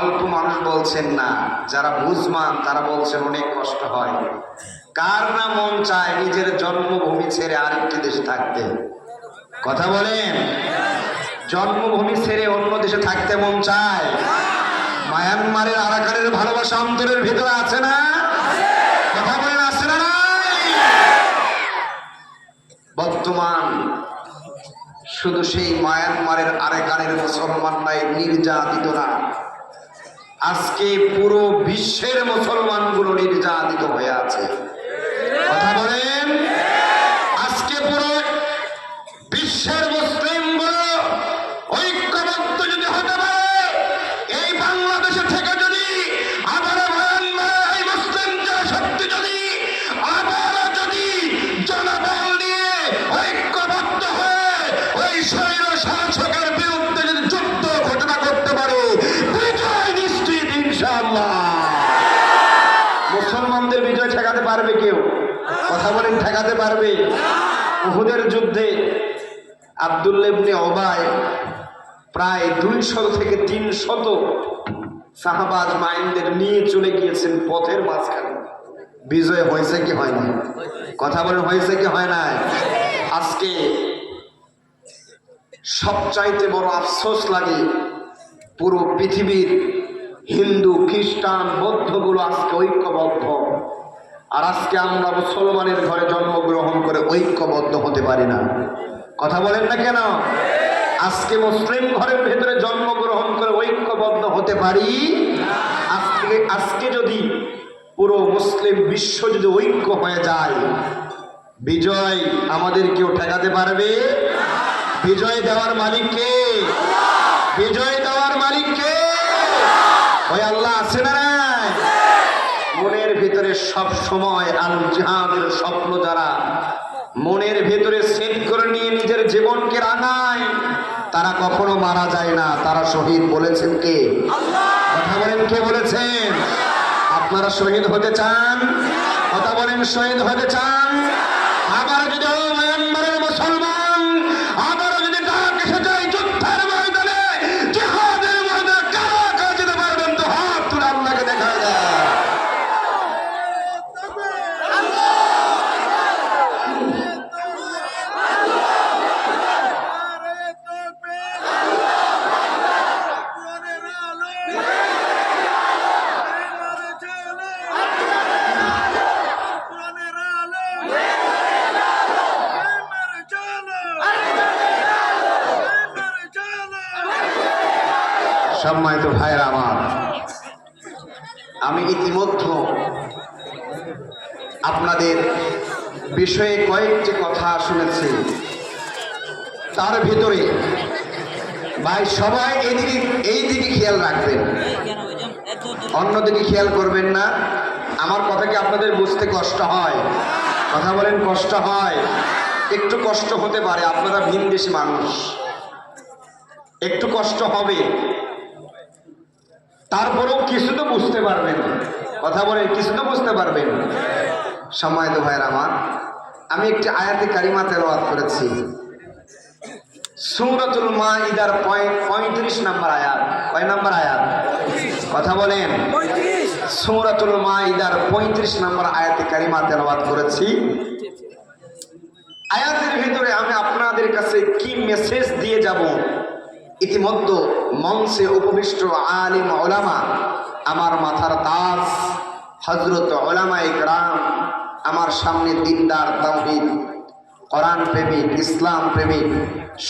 অল্প মানুষ বলছেন না, যারা বুঝমান তারা বলছেন অনেক কষ্ট হয়। কার না মন চায় নিজের জন্মভূমি ছেড়ে আরেকটি দেশে থাকতে? কথা বলেন। জন্মভূমি ছেড়ে অন্য দেশে থাকতে মন চায়? মায়ানমারের আরাকানের ভালোবাসা অন্তরের ভিতরে আছে না? কথা বলেন, আছে না? বর্তমান শুধু সেই মায়ানমারের আরাকানের মুসলমান নাই, নির্যাতিত না, আজকে পুরো বিশ্বের মুসলমানগুলো নির্যাতিত হয়ে আছে। কথা বলেন। আজকে পুরো বিশ্বের মুসলিমগুলো ঐক্যবদ্ধ যদি হতে পারে, এই বাংলাদেশে থেকে যদি আবার এই মুসলিম শক্তি যদি আবার যদি জনবল নিয়ে ঐক্যবদ্ধ হয়ে ওই স্বৈর শাসকের বিরুদ্ধে যদি যুদ্ধ ঘোষণা করতে পারে, বিজয় নিশ্চিত ইনশাআল্লাহ। মুসলমানদের বিজয় ঠেকাতে পারবে কেউ? কথা বলেন, ঠেকাতে পারবে? উহুদের যুদ্ধে আব্দুল্লাহ ইবনে উবাই প্রায় 200 থেকে 300 সাহাবা আজমাইনদের নিয়ে চলে গিয়েছেন পথের মাঝখানে। বিজয় হয়েছে কি হয় না? কথা বলেন, হয়েছে কি হয় না? আজকে সবচাইতে বড় আফসোস লাগে, পুরো পৃথিবীর হিন্দু খ্রিস্টান বৌদ্ধগুলো আজকে ঐক্যবদ্ধ, আর আজকে আমরা মুসলমানের ঘরে জন্মগ্রহণ করে ঐক্যবদ্ধ হতে পারি না। কথা বলেন না কেন? আজকে মুসলিম ঘরের ভেতরে জন্মগ্রহণ করে ঐক্যবদ্ধ হতে পারি? আজকে যদি পুরো মুসলিম বিশ্ব যদি ঐক্য হয়ে যায়, বিজয় আমাদের কেউ ঠেকাতে পারবে? বিজয় দেওয়ার মালিক কে? বিজয় দেওয়ার মালিক কে? ওই আল্লাহ আছে না? মনের ভিতরে সব সময় আল জিহাদের স্বপ্ন যারা মনের ভিতরে সেট করে নিয়ে নিজের জীবনকে রাঙায়, তারা কখনো মারা যায় না, তারা শহীদ। বলেছেন কে? কথা বলেন, কে বলেছেন? আপনারা শহীদ হতে চান? কথা বলেন, শহীদ হতে চান? আবার যদি মায়ানমারের মুসলমান আবার যদি ডাক এসে যায় যুদ্ধের ময়দানে, জিহাদের ময়দানে, কারা কারা যেতে পারবেন? তো হাত তুলে আল্লাহকে দেখা যায়। সম্মানিত ভাইয়েরা আমার, আমি ইতিমধ্যে আপনাদের বিষয়ে কয়েকটি কথা শুনেছি। তার ভিতরে ভাই সবাই এই দিকে খেয়াল রাখবেন, অন্যদিকে খেয়াল করবেন না। আমার কথা কি আপনাদের বুঝতে কষ্ট হয়? কথা বলেন, কষ্ট হয়? একটু কষ্ট হতে পারে, আপনারা ভিনদেশী মানুষ, একটু কষ্ট হবে, তারপরেও কিছু তো বুঝতে পারবেন। কথা বলেন, কিছু তো বুঝতে পারবেন। সম্মানিত ভাইয়েরা আমার, আমি একটি আয়াতে কারিমা তেলাওয়াত করেছি, সূরাতুল মাইদার 35 নম্বর আয়াত। কয় নম্বর আয়াত? কথা বলেন। সূরাতুল মাইদার 35 নম্বর আয়াতে কারিমা তেলাওয়াত করেছি। আয়াতের ভিতরে আমি আপনাদের কাছে কি মেসেজ দিয়ে যাব, ইতিমধ্যে মঞ্চে উপবিষ্ট আলিম ওলামা, আমার মাথার তাজ হযরত ওলামায়ে কেরাম, আমার সামনে দিনদার তাওহীদ কোরআন প্রেমিক ইসলাম প্রেমিক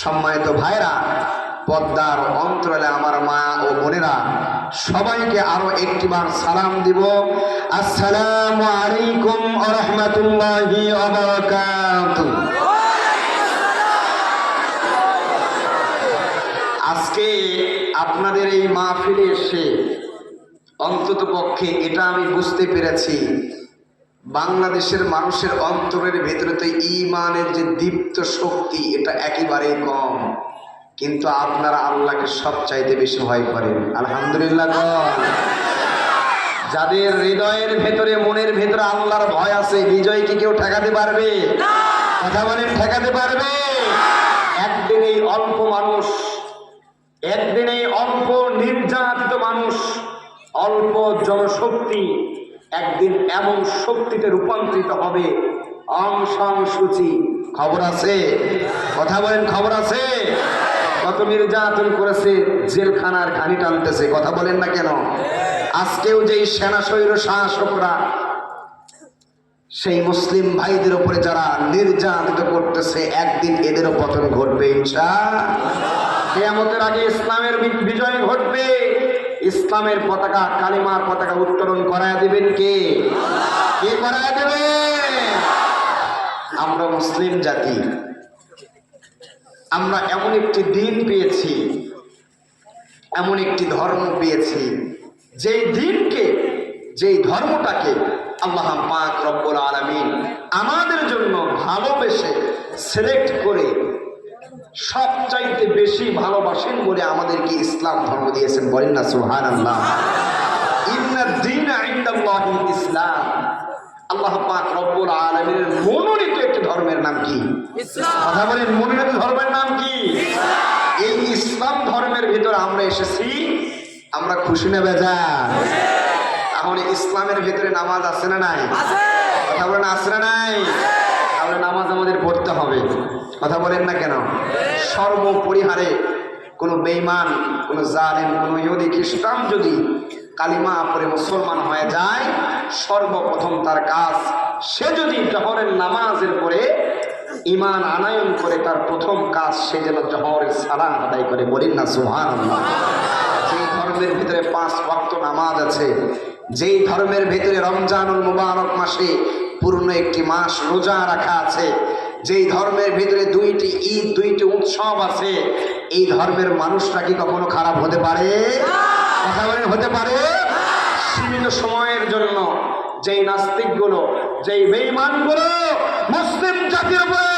সম্মানিত ভাইরা, পদ্মার অন্তরালে আমার মা ও বোনেরা, সবাইকে আরো একটিবার সালাম দিব। আসসালামু আলাইকুম ওয়া রাহমাতুল্লাহি ওয়া বারাকাতুহু। আজকে আপনাদের এই মাহফিলে এসে অন্তত পক্ষে এটা আমি বুঝতে পেরেছি, বাংলাদেশের মানুষের অন্তরের ভেতরে তো ঈমানের যে দীপ্ত শক্তি, এটা একেবারেই কম, কিন্তু আপনারা আল্লাহকে সবচাইতে বেশি ভয় করেন। আলহামদুলিল্লাহ। যাদের হৃদয়ের ভেতরে মনের ভেতরে আল্লাহর ভয় আছে, বিজয় কি কেউ ঠেকাতে পারবে? কথা বলেন, ঠেকাতে পারবে? একদিন এই অল্প মানুষ, একদিন এই অল্প নির্যাতিত মানুষ মানুষ, অল্প জনশক্তি একদিন এমন শক্তিতে রূপান্তরিত হবে। অং সং সূচি, খবর আছে? কথা বলেন, খবর আছে? কত নির্যাতন করেছে, জেলখানার ঘানি টানতেছে, কথা বলেন না কেন? আজকেও যেই সেনা স্বৈর শাসকরা সেই মুসলিম ভাইদের উপরে যারা নির্যাতিত করতেছে, একদিন এদেরও পতন ঘটবে ইনশাআল্লাহ। কিয়ামতের আগে ইসলামের বিজয় ঘটবে। ইসলামের পতাকা, কালিমার পতাকা উত্তোলন করায় দিবেন কে? কে করায় দেবে? আমরা মুসলিম জাতি, আমরা এমন একটি দিন পেয়েছি, এমন একটি ধর্ম পেয়েছি, যেই দিনকে, যেই ধর্মটাকে আল্লাহ পাক রব্বুল আলামিন আমাদের জন্য ভালোবেসে সিলেক্ট করে সবচাইতে বেশি ভালোবাসেন বলে আমাদেরকে ইসলাম ধর্ম দিয়েছেন। বলেন না সুবহানাল্লাহ। ইন্নাদ দীনা ইনদাল্লাহিল ইসলাম। আল্লাহ পাক রব্বুল আলামিনের মনোনীত একটি ধর্মের নাম কি? ইসলাম। কথা বলেন, মনোনীত ধর্মের নাম কি? এই ইসলাম ধর্মের ভিতরে আমরা এসেছি, আমরা খুশি না বেজার? তাহলে ইসলামের ভিতরে নামাজ আছে না নাই? কথা বলেন, আছে না নাই? তাহলে নামাজ আমাদের পড়তে হবে। কথা বলেন না কেন? সর্বপরিহারে কোনো বেঈমান, কোনো জালেম, কোনো ইহুদি খ্রিস্টান যদি কালিমা পড়ে মুসলমান হয়ে যায়, সর্বপ্রথম তার কাজ, সে যদি জহরের নামাজের পরে ঈমান আনয়ন করে, তার প্রথম কাজ সে যেন জহরের সালাত আদায় করে। বলেন না সুবহানাল্লাহ। যেই ধর্মের ভিতরে 5 ওয়াক্ত নামাজ আছে, যেই ধর্মের ভিতরে রমজানুল মুবারক মাসে পূর্ণ একটি মাস রোজা রাখা আছে, যেই ধর্মের ভিতরে 2টি ঈদ, 2টি উৎসব আছে, এই ধর্মের মানুষটা কি কখনো খারাপ হতে পারে? কথা বলেন, হতে পারে? সীমিত সময়ের জন্য যেই নাস্তিকগুলো, যেই বেঈমানগুলো মুসলিম জাতির উপরে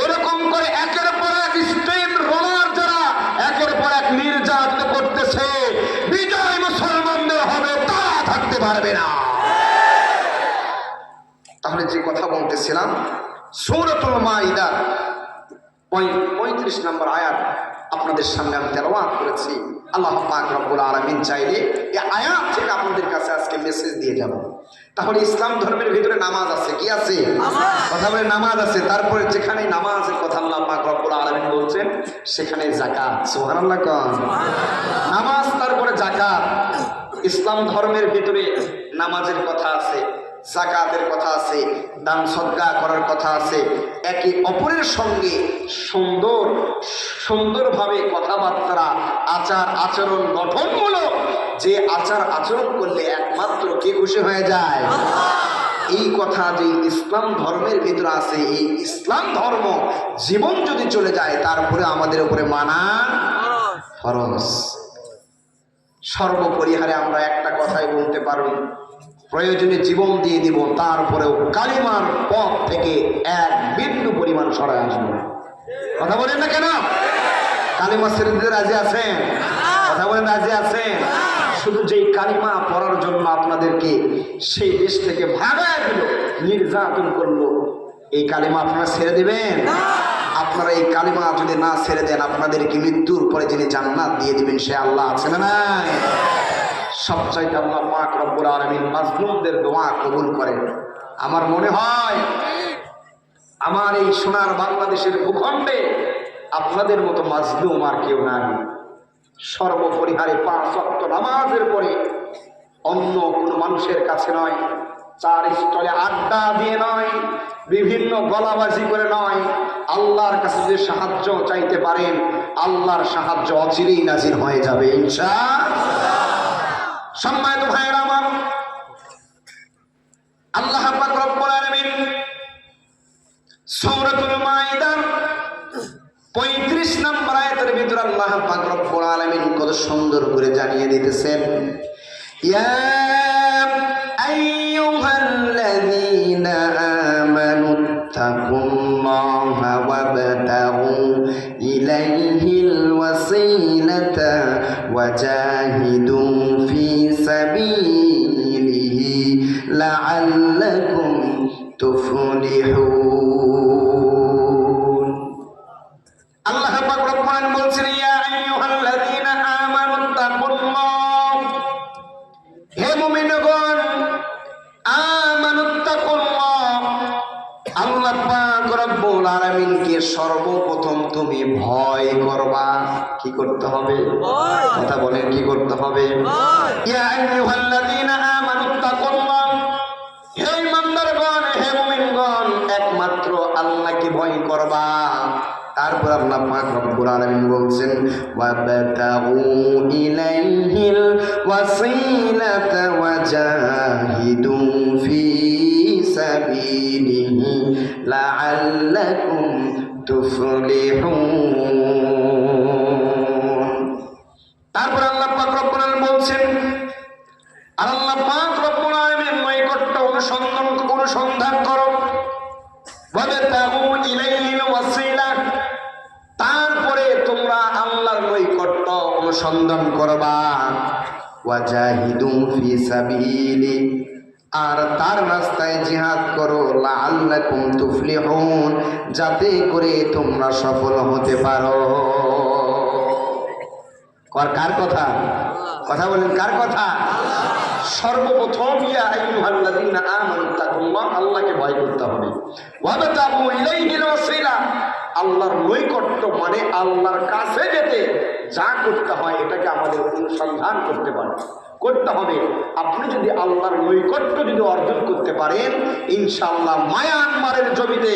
এরকম করে একের পর এক স্টেম রোলার, যারা একের পর এক নির্যাতন করতেছে, বিজয় মুসলমানদের হবে, তারা থাকতে পারবে না। তাহলে যে কথা বলতেছিলাম, সূরাতুল মাইদা 35 নম্বর আয়াত আপনাদের সামনে আমি তেলাওয়াত করেছি। আল্লাহ পাক রব্বুল আলামিন চাইলে এই আয়াত থেকে আপনাদের কাছে আজকে মেসেজ দিয়ে যাব। তাহলে ইসলাম ধর্মের ভিতরে নামাজ আছে, কি আছে? কথা বলে, নামাজ আছে। তারপরে যেখানে নামাজের কথা আল্লাহ পাক রব্বুল আলামিন বলছেন, সেখানে যাকাত। সুবহানাল্লাহ। নামাজ, তারপরে যাকাত। ইসলাম ধর্মের ভিতরে নামাজের কথা আছে, যাকাতের কথা আছে, দান সদকা করার কথা আছে। একে অপরের সঙ্গে সুন্দরভাবে কথাবার্তা, আচার আচরণ গঠনমূলক যে আচার আচরণ করলে একমাত্র কে খুশি হয়ে যায়? এই কথা যে ইসলাম ধর্মের ভিতরে আছে, এই ইসলাম ধর্ম জীবন যদি চলে যায়, তারপরে আমাদের উপরে মানা ফরজ। সর্বপরিহারে আমরা একটা কথাই বলতে পারি, প্রয়োজনে জীবন দিয়ে দিব, তারপরেও কালিমার পথ থেকে এক বিন্দু পরিমাণ সরাই আসবো। কথা বলেন না কেন? কালিমা ছেড়ে দিতে রাজি আছেন? কথা বলেন, রাজি আছেন? শুধু যেই কালিমা পড়ার জন্য আপনাদেরকে সেই দেশ থেকে ভাগায় দিল, নির্যাতন করলো, এই কালিমা আপনারা ছেড়ে দিবেন? আপনারা এই কালিমা যদি না ছেড়ে দেন, আপনাদেরকে মৃত্যুর পরে যিনি জান্নাত দিয়ে দিবেন সে আল্লাহ আছে না নাই? সবচাইতে আল্লাহ পাক রব্বুল আলামিন মাজলুমদের দোয়া কবুল করেন। আমার মনে হয় আমার এই সোনার বাংলাদেশের ভূখণ্ডে আপনাদের মতো মাজলুম আর কেউ নাই। সর্বপরিহারে 5 ওয়াক্ত নামাজের পরে অন্য কোনো মানুষের কাছে নয়, 4 স্থলে আড্ডা দিয়ে নয়, বিভিন্ন গলাবাজি করে নয়, আল্লাহর কাছে যে সাহায্য চাইতে পারেন, আল্লাহর সাহায্য অচিরেই নাজির হয়ে যাবে ইনশাআল্লাহ। সম্মানিত ভাইয়েরা আমার, আল্লাহ পাক রব্বুল আলামিন সূরাতুল মাইদা 35 নম্বর আয়াতের ভিতরে আল্লাহ পাক রব্বুল আলামিন কত সুন্দর করে জানিয়ে দিতেছেন, ইয়া আইয়ুহাল্লাযীনা আমানু তাকুল্লাহা ওয়াবতাগু ইলাইহিল ওয়াসিলাতা ওয়াজাহিদু ফি সাবিলিহি লাআল্লাকুম তুফলিহুন। আল্লাহ পাক রব্বুল আলামিন বলছেন, ইয়া আইয়ুহাল্লাযীনা আমানু তাকুল্লাহ, রব্বুল আলামিনকে সর্বপ্রথম তুমি ভয় করবা। কি করতে হবে? কথা বলেন, কি করতে হবে? ইয়া আইয়ুহাল্লাযীনা আমানুত্তাকুল্লাহ, হে ঈমানদারগণ, হে মুমিনগণ, একমাত্র আল্লাহকে ভয় করবা। তারপর আল্লাহ পাক রব্বুল আলামিন বলছেন ওয়াবতাগু ইলাইহিল ওয়াসিলাতা ওয়াজাহিদু ফি সাবিলিহি লাআল্লাকুম তুফলিহুন। তারপর আল্লাহ পাক রব্বুল আলামিন বলছেন, আল্লাহ পাক রব্বুল আলামিনের নৈকট্য অনুসন্ধান করো। ওয়াবতাগু ইলাইহিল ওয়াসিলা, তারপরে তোমরা আল্লাহর নৈকট্য অনুসন্ধান করবা। ওয়াজাহিদু ফি সাবিলি, আর তার রাস্তায় জিহাদ করো। লাআল্লাকুম তুফলিহুন, যাতে করে তোমরা সফল হতে পারো। কার কথা? কথা বলেন, কার কথা? সর্বপ্রথম ইয়া আইয়ুহাল্লাযীনা আমানুত্তাকুল্লাহ, আল্লাহকে ভয় করতে হবে। ওয়াবতাগু ইলাইহিল ওয়াসিলা, আল্লাহর নৈকট্য মানে আল্লাহর কাছে যেতে যা করতে হয় এটাকে আমাদের অনুসন্ধান করতে হবে। আপনি যদি আল্লাহর নৈকট্য যদি অর্জন করতে পারেন, ইনশাআল্লাহ মায়ানমারের জমিতে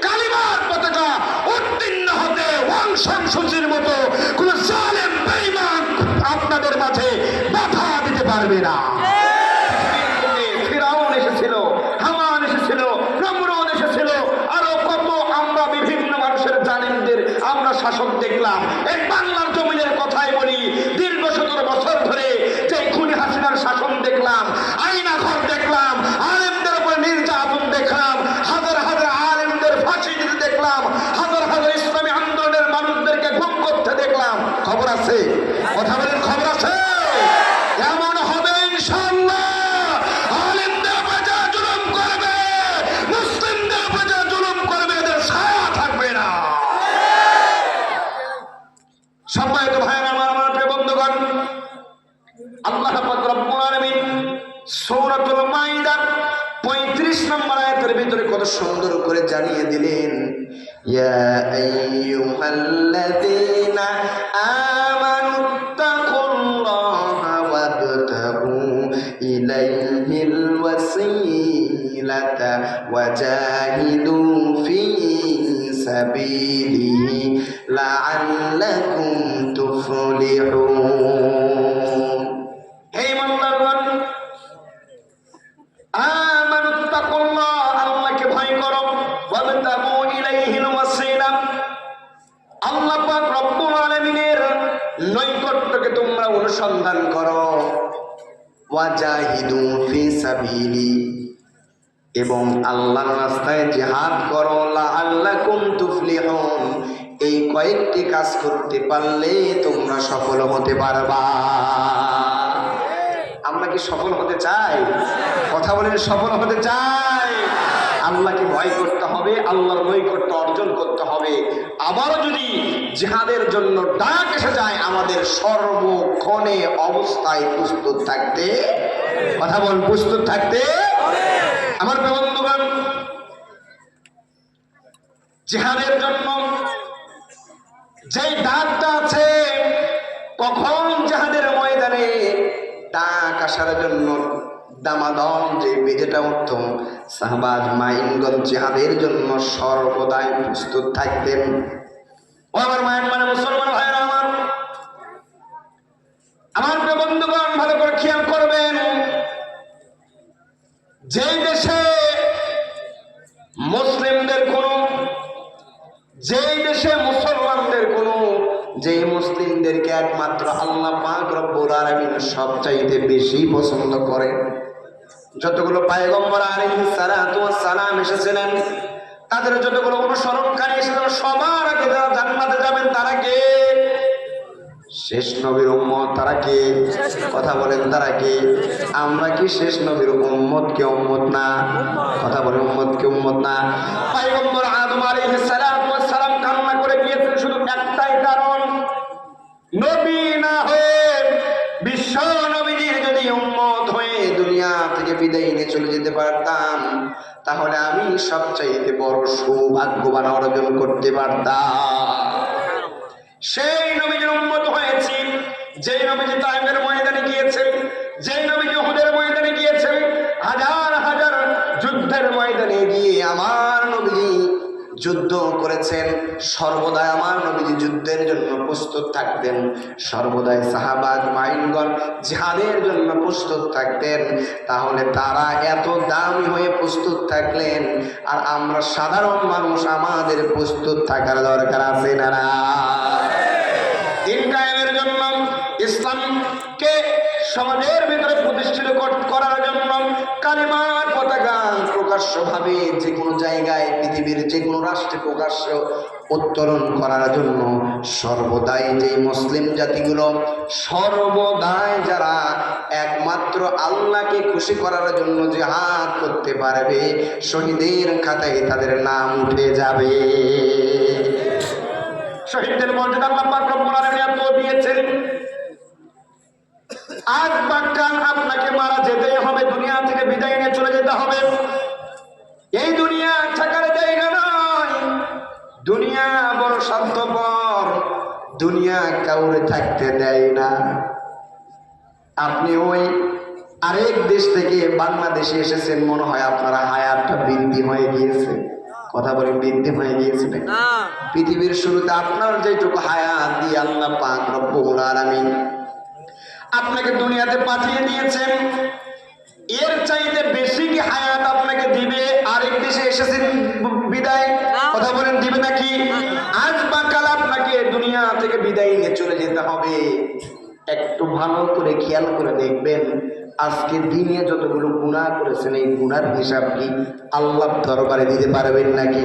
কালিমার পতাকা উত্তীর্ণ হতে ওয়াংশাংসুচির মতো কোন জালেম বেঈমান আপনাদের মাঝে বাধা দিতে পারবে না। ফিরাউন এসেছিল, হামান এসেছিল, নমরুদ এসেছিল, আরো কত আমরা বিভিন্ন মানুষের জালিমদের আমরা শাসক দেখলাম। এই বাংলার জমিনের কথাই বলি, দীর্ঘ 17 বছর ধরে যে খুনি হাসিনার শাসন দেখলাম, আইনা ঘর দেখলাম, আলেমদের উপর নির্যাতন দেখলাম, হাজার হাজার আলেমদের ফাঁসি দিতে দেখলাম, হাজার হাজার ইসলামী আন্দোলনের মানুষদেরকে গুম করতে দেখলাম। খবর আছে? কথা বলেন, খবর আছে? এমন হবে ইনশাআল্লাহ। আলেমদের উপর যারা জুলুম করবে, মুসলিমদের উপর যারা জুলুম করবে, এদের ছায়া থাকবে না। সবাই তো ভাইয়ের আমার প্রিয় বন্ধুগণ, আল্লাহ পাক রব্বুল আলামিন সূরাতুল মাইদা 35 নম্বর আয়াতের ভিতরে কত সুন্দর করে জানিয়ে দিলেন, ইয়া আইয়ুহাল্লাযীনা আমানুত্তাকুল্লাহা ওয়াবতাগু ইলাইহিল ওয়াসিলাতা ওয়াজাহিদু ফি সাবিলিহি লাআল্লাকুম তুফলিহুন। হে ঈমানদারগণ, আমানুত্তাকুল্লাহ, আল্লাহকে ভয় করো। ওয়াবতাগু ইলাইহিল ওয়াসিলা, আল্লাহ পাক রব্বুল আলামিনের নৈকট্যকে তোমরা অনুসন্ধান করো। ওয়াজাহিদু ফি সাবিলি, এবং আল্লাহর রাস্তায় জিহাদ করো। লাআল্লাকুম তুফলিহুন, এই কয়েকটি কাজ করতে পারলে তোমরা সফল হতে পারবা। আমরা কি সফল হতে চাই? কথা বলেন, সফল হতে চাই? আল্লাহকে ভয় করতে হবে, আল্লাহর নৈকট্য অর্জন করতে হবে। আবারও যদি জিহাদের জন্য ডাক এসে যায়, আমাদের সর্বক্ষণে অবস্থায় প্রস্তুত থাকতে, কথা বল, প্রস্তুত থাকতে। আমার বন্ধুগণ, জিহাদের জন্য যেই ডাকটা আছে, কখন জিহাদের ময়দানে ডাক আসার জন্য দামাদম যে বেজেটা উঠত, সাহাবাজ মাইনগণ জিহাদের জন্য সর্বদাই প্রস্তুত থাকতেন। ও আমার মায়ের মানে মুসলমান ভাইয়েরা আমার প্রিয় বন্ধুগণ, ভালো করে খেয়াল করবেন, যে দেশে মুসলিমদের কোন, যেই দেশে মুসলমানদের কোন, যে মুসলিমদেরকে একমাত্র আল্লাহ পাক রব্বুল আলামিন সবচাইতে বেশি পছন্দ করেন, যতগুলো পয়গম্বর আলাইহিস সালাতু ওয়াস সালাম এসেছিলেন, তাদের যতগুলো অনুসরণকারী এসেছিল, সবার আগে যারা জান্নাতে যাবেন তারা কে? শেষ নবীর উম্মত। তারা কে? কথা বলেন, তারা কে? আমরা কি শেষ নবীর উম্মত কে উম্মত না? কথা বলেন, উম্মত কে উম্মত না? পয়গম্বর আদম আলাইহিস সালাতু ওয়াস সালাম কান্না করে গিয়েছিলেন শুধু একটাই কারণ, নবী না হয়ে বিশ্ব নবীর যদি উম্মত হয়ে দুনিয়া থেকে বিদায় নিয়ে চলে যেতে পারতাম, তাহলে আমি সবচাইতে বড় সৌভাগ্যবান অর্জন করতে পারতাম। সেই নবীর উম্মত হয়েছি, যেই নবীজি তায়েফের ময়দানে গিয়েছেন, যেই নবীজি উহুদের ময়দানে গিয়েছেন, হাজার হাজার যুদ্ধের ময়দানে গিয়ে আমার নবীজি যুদ্ধ করেছেন। সর্বদাই আমার নবীজি যুদ্ধের জন্য প্রস্তুত থাকতেন, সর্বদাই সাহাবা আজমাইনগণ জিহাদের জন্য প্রস্তুত থাকতেন। তাহলে তারা এত দামি হয়ে প্রস্তুত থাকলেন, আর আমরা সাধারণ মানুষ আমাদের প্রস্তুত থাকার দরকার আছে না? দিন কায়েমের জন্য, ইসলামকে সমাজের ভিতরে প্রতিষ্ঠিত করার জন্য, কালিমার পতাকা প্রকাশ্যভাবে যে কোনো জায়গায় পৃথিবীর যে কোনো রাষ্ট্রে প্রকাশ্য উত্তোলন করার জন্য সর্বদাই যে মুসলিম জাতিগুলো সর্বদাই যারা একমাত্র আল্লাহকে খুশি করার জন্য জিহাদ করতে পারবে, শহীদের খাতায় তাদের নাম উঠে যাবে। শহীদদের মর্যাদা আল্লাহ পাক রব্বুল আলামিন এত দিয়েছেন। আজ বাক্কান আপনাকে মারা যেতেই হবে, দুনিয়া থেকে বিদায় নিয়ে চলে যেতে হবে। এই দুনিয়া থাকার জায়গা নয়, দুনিয়া বড় স্বার্থপর, দুনিয়া কাউরে থাকতে দেয় না। আপনি ওই আরেক দেশ থেকে বাংলাদেশে এসেছেন, মনে হয় আপনার হায়াতটা বৃদ্ধি হয়ে গিয়েছে। কথা বলে বৃদ্ধি হয়ে গিয়েছে না? পৃথিবীর শুরুতে আপনার যেটুকু হায়াত দিয়ে আল্লাহ পাক রব্বুল আলামিন আপনাকে দুনিয়াতে পাঠিয়ে দিয়েছেন, এর চাইতে বেশি কি হায়াত আপনাকে দিবে আরেক দেশে এসেছেন বিদায়? কথা বলেন, দিবে নাকি? আজ বা কাল আপনাকে দুনিয়া থেকে বিদায় নিয়ে চলে যেতে হবে। একটু ভালো করে খেয়াল করে দেখবেন, আজকে দিনে যতগুলো গুনাহ করেছেন, এই গুনার হিসাব কি আল্লাহর দরবারে দিতে পারবেন নাকি?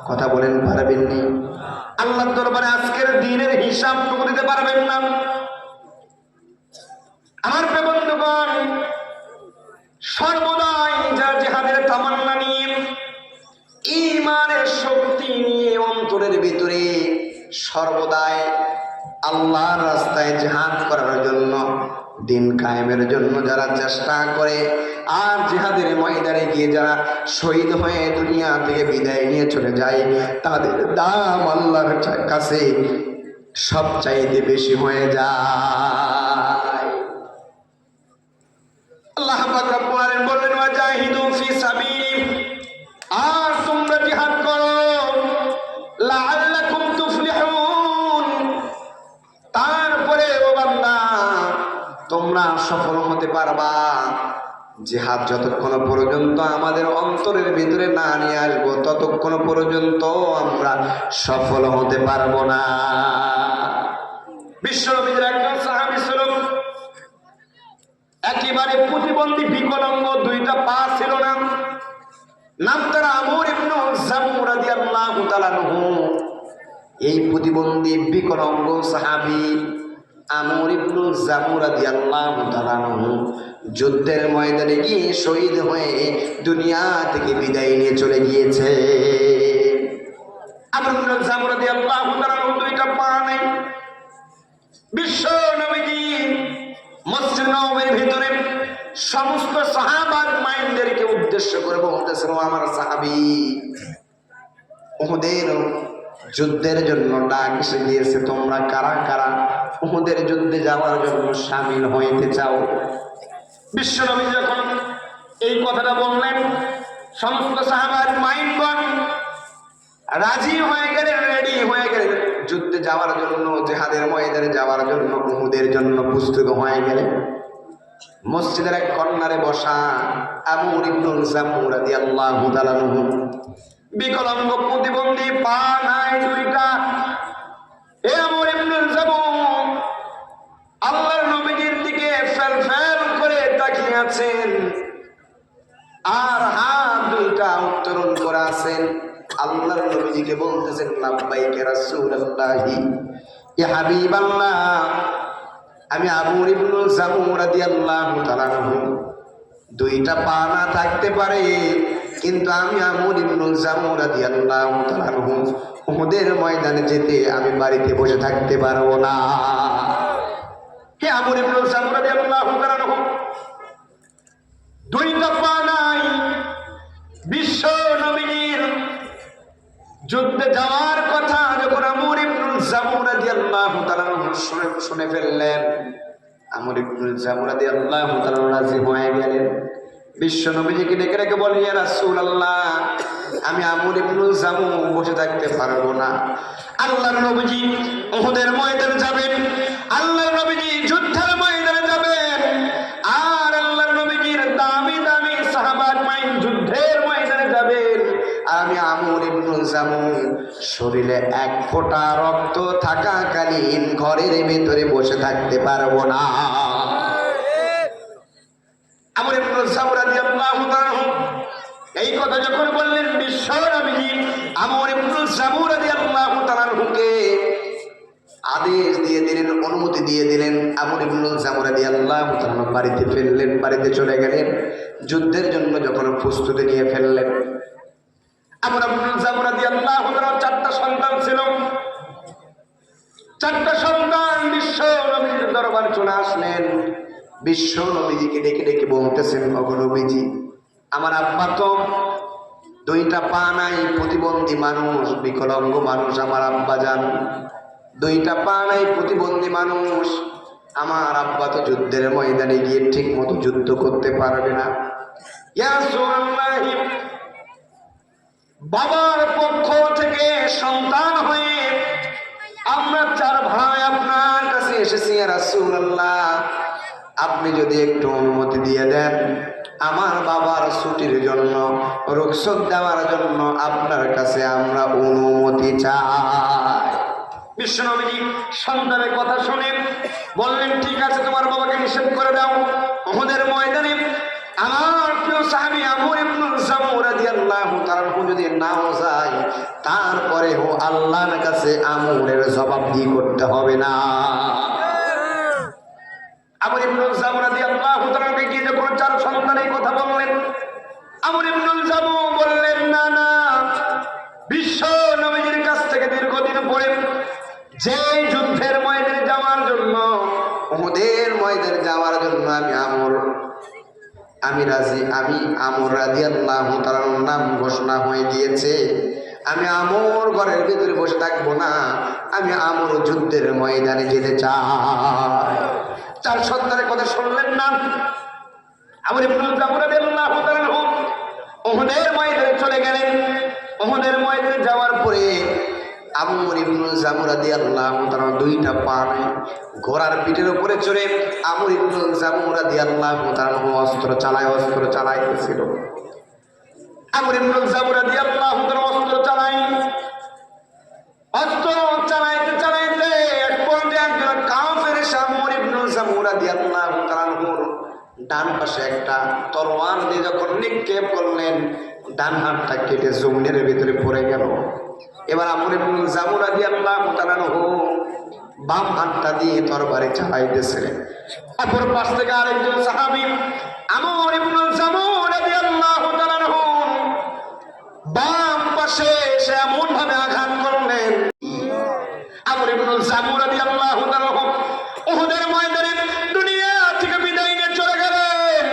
কথা বলেন, পারবেন নি? আল্লাহর দরবারে আজকের দিনের হিসাবটুকু দিতে পারবেন না। আমার প্রিয় বন্ধুগণ, সর্বদাই যার জিহাদের তামান্না নিয়ে, ঈমানের শক্তি নিয়ে অন্তরের ভিতরে সর্বদাই আল্লাহর রাস্তায় জিহাদ করার জন্য, দিন কায়েমের জন্য যারা চেষ্টা করে, আর জিহাদের ময়দানে গিয়ে যারা শহীদ হয়ে দুনিয়া থেকে বিদায় নিয়ে চলে যায়, তাদের দাম আল্লাহর কাছে সবচাইতে বেশি হয়ে যায়। আল্লাহ পাক রব্বুল আলামিন বললেন, ওয়াজাহিদু ফি সাবিলি, আর তোমরা জিহাদ করো, লাআল্লাকুম তুফলিহুন, তারপরে ও বান্দা তোমরা সফল হতে পারবা। জিহাদ যতক্ষণ পর্যন্ত আমাদের অন্তরের ভিতরে না নিয়ে আসবো, ততক্ষণ পর্যন্ত আমরা সফল হতে পারবো না। বিশ্বনবীর একজন সাহাবী ছিল, একেবারে প্রতিবন্ধী, বিকলাঙ্গ, দুইটা পা ছিল না। নাম তার আমর ইবনে জামূহ রাদিয়াল্লাহু তাআলা আনহু। এই প্রতিবন্ধী বিকলাঙ্গ সাহাবী আমর ইবনে জামূহ রাদিয়াল্লাহু তাআলা আনহু যুদ্ধের ময়দানে গিয়ে শহীদ হয়ে দুনিয়া থেকে বিদায় নিয়ে চলে গিয়েছে। আমর ইবনে জামূহ রাদিয়াল্লাহু তাআলা আনহু দুইটা পা নাই। বিশ্ব নবীজি মসজিদ নববীর ভিতরে সমস্ত সাহাবা মাইন্ডদেরকে উদ্দেশ্য করে বলতেছেন, আমার সাহাবী, উহুদের যুদ্ধের জন্য ডাক এসে গিয়েছে, তোমরা কারা কারা উহুদের যুদ্ধে যাওয়ার জন্য শামিল হইতে চাও? বিশ্বনবী যখন এই কথাটা বললেন, সমস্ত সাহাবার মাইন্ডগণ রাজি হয়ে গেলেন, রেডি হয়ে গেলেন যুদ্ধে যাওয়ার জন্য, জিহাদের ময়দানে যাওয়ার জন্য, উহুদের জন্য প্রস্তুত হয়ে গেলেন। মসজিদের এক কর্নারে বসা আমর ইবনে জামূহ রাদিয়াল্লাহু তাআলা আনহু, বিকলাঙ্গ, প্রতিবন্ধী, পা নাই দুইটা। এ আমর ইবনে জামূহ আল্লাহর নবীর দিকে ফেল ফেল করে তাকিয়ে আছেন, আর হাত দুইটা উত্তোলন করে আছেন। আল্লাহর নবীজিকে বলতেছেন, লাব্বাইকা রাসূলুল্লাহি, ইয়া হাবিবাল্লাহ, আমি আমর ইবনে জামূহ রাদিয়াল্লাহু তাআলা আনহু, দুইটা পা না থাকতে পারে, কিন্তু আমি আমর ইবনে জামূহ রাদিয়াল্লাহু তাআলা আনহু উহুদের ময়দানে যেতে আমি বাড়িতে বসে থাকতে পারবো না। হে আমর ইবনে জামূহ রাদিয়াল্লাহু তাআলা আনহু, দুইটা পা নাই, বিশ্ব যুদ্ধে যাওয়ার কথা যখন আমর ইবনুল জামু রাদিয়াল্লাহু তাআলা শুনে ফেললেন, আমর ইবনুল জামু রাদিয়াল্লাহু তাআলা রাজি হয়ে গেলেন। বিশ্ব নবীজিকে ডেকে ডেকে বলেন, ইয়া রাসূলুল্লাহ, আমি আমর ইবনুল জামু বসে থাকতে পারবো না। আল্লাহর নবীজি উহুদের ময়দানে যাবেন, আল্লাহর নবীজি যুদ্ধের ময়দানে যাবেন, আর আল্লাহর নবীজির দামি দামি সাহাবা আজমাইন যুদ্ধের ময়দানে যাবেন। আমি আমর ইবনুল জামু শরীরে এক ফোঁটা রক্ত থাকাকালীন ঘরের ভিতরে বসে থাকতে পারবো না। আমর ইবনুল জামু রাদিয়াল্লাহু তাআলা এই কথা যখন বললেন, বিশ্ব নবীজি আমর ইবনুল জামু রাদিয়াল্লাহু তাআলাকে আদেশ দিয়ে দিলেন, অনুমতি দিয়ে দিলেন। আমর ইবনুল জামু রাদিয়াল্লাহু তাআলা বাড়িতে ফিরলেন, বাড়িতে চলে গেলেন। যুদ্ধের জন্য যখন প্রস্তুতি নিয়ে ফেললেন, আমর ইবনুল জামু রাদিয়াল্লাহু তাআলা 4টা সন্তান ছিল। 4টা সন্তান বিশ্ব নবীর দরবারে চলে আসলেন। বিশ্ব নবীজিকে ডেকে ডেকে বলতেছেন, ওগো নবীজি, আমার আব্বা তো 2টা পা নাই, প্রতিবন্ধী মানুষ, বিকলাঙ্গ মানুষ। আমার আব্বা জান 2টা পা নাই, প্রতিবন্ধী মানুষ। আমার আব্বা তো যুদ্ধের ময়দানে গিয়ে ঠিক মতো যুদ্ধ করতে পারবে না। ইয়া রাসূলুল্লাহ, বাবার পক্ষ থেকে সন্তান হয়ে আমরা 4 ভাই আপনার কাছে এসেছি। ইয়া রাসূলুল্লাহ, আপনি যদি একটু অনুমতি দিয়ে দেন, আমার বাবার ছুটির জন্য, রুখসত দেওয়ার জন্য আপনার কাছে আমরা অনুমতি চাই। বিশ্বনবীজি সন্তানের কথা শুনে বললেন, ঠিক আছে, তোমার বাবাকে নিষেধ করে দাও। উহুদের ময়দানে আমার প্রিয় সাহাবী আমর ইবনুল জামু রাদিয়াল্লাহু তাআলা যদি নাও যায়, তারপরেও আল্লাহর কাছে আমরের জবাবদিহি করতে হবে না। আমর ইবনুল জামু রাদিয়াল্লাহু তাআলা গিয়ে যখন 4 সন্তানের কথা বললেন, আমর ইবনুল জামু বললেন, না না, বিশ্ব নবীজির কাছ থেকে দীর্ঘদিন পরে যে যুদ্ধের ময়দানে যাওয়ার জন্য, উহুদের ময়দানে যাওয়ার জন্য আমি রাজি। আমি আমর রাদিয়াল্লাহু তাআলার নাম ঘোষণা হয়ে গিয়েছে। আমি আমর ঘরের ভিতরে বসে থাকবো না, আমি আমর যুদ্ধের ময়দানে যেতে চাই। 4 সন্তানের কথা শুনলেন না, আমর ইবনুল জামু রাদিয়াল্লাহু তাআলা উহুদের ময়দানে চলে গেলেন। উহুদের ময়দানে যাওয়ার পরে আমর ইবনুল জামু রাদিয়াল্লাহু তাআলা 2টা পা নাই, ঘোড়ার পিঠের উপরে চড়ে আমর ইবনুল জামু রাদিয়াল্লাহু তাআলা অস্ত্র চালাইতেছিল। আমর ইবনুল জামু রাদিয়াল্লাহু তাআলা অস্ত্র চালাইতে এক পর্যায়ে একজন কাফের এসে আমর ইবনুল জামু রাদিয়াল্লাহু তাআলার ডান পাশে একটা তরোয়ার দিয়ে যখন নিক্ষেপ করলেন, ডান হাতটা কেটে জমিনের ভিতরে পড়ে গেল। এবার আমর ইবনুল জামু রাদিয়াল্লাহু তাআলা বাম হাতটা দিয়ে তরবারি চালাইতেছে। অপর পাশ থেকে আরেকজন সাহাবী আমর ইবনুল জামু রাদিয়াল্লাহু তাআলা বাম পাশে এসে এমন ভাবে আঘাত করলেন, আমর ইবনুল জামু রাদিয়াল্লাহু তাআলা উহুদের ময়দানে দুনিয়া থেকে বিদায় নিয়ে চলে গেলেন।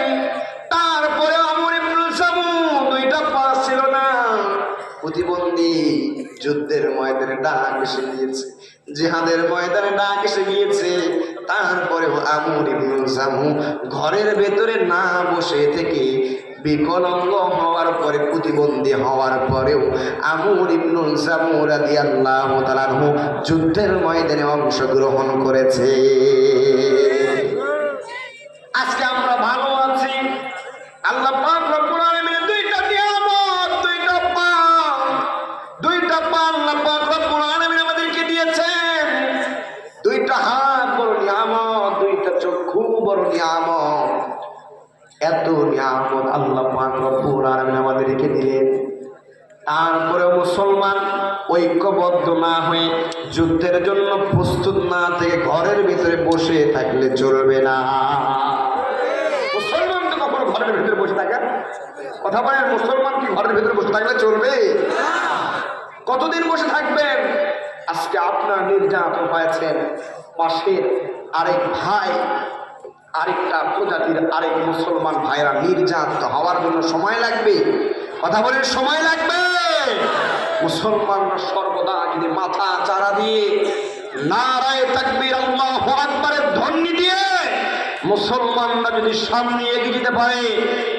তারপরে আমর ইবনুল জামু 2টা পা ছিল না, প্রতিবন্ধী। যুদ্ধের ময়দানে ডাক এসে গিয়েছে, জিহাদের ময়দানে ডাক এসে গিয়েছে। তারপরেও আমর ইবনুল জামু ঘরের ভেতরে না বসে থেকে, বিকলাঙ্গ হওয়ার পরে, প্রতিবন্ধী হওয়ার পরেও আমর ইবনুল জামু রাদিয়াল্লাহু তাআলা যুদ্ধের ময়দানে অংশগ্রহণ করেছে। আজকে আমরা ভালো আছি, আল্লাহ পাক রব্বুল আলামিন 2টা নিয়ামত, 2টা পা আল্লাহ পাক রব্বুল আলামিন আমাদেরকে দিয়েছেন। 2টা হাত বড় নিয়ামত, 2টা চক্ষু বড় নিয়ামত। এত নিয়ামত আল্লাহ পাক রব্বুল আলামিন আমাদেরকে দিলেন। তারপরে মুসলমান ঐক্যবদ্ধ না হয়ে, যুদ্ধের জন্য প্রস্তুত না থেকে ঘরের ভিতরে বসে থাকলে চলবে না। মুসলমান তো কখনো ঘরের ভিতরে বসে থাকার কথা বলেন? মুসলমান কি ঘরের ভিতরে বসে থাকলে চলবে? কতদিন বসে থাকবেন? আজকে আপনার নির্যাতন হয়েছেন, পাশের আরেক ভাই, আরেকটা প্রজাতির আরেক মুসলমান ভাইরা নির্যাতিত হওয়ার জন্য সময় লাগবে। কথা বলেন, সময় লাগবে। মুসলমানরা সর্বদা যদি মাথা চারা দিয়ে নারায়ে তাকবীর আল্লাহু আকবারের ধ্বনি দিয়ে মুসলমানরা যদি সামনে এগিয়ে যেতে পারে,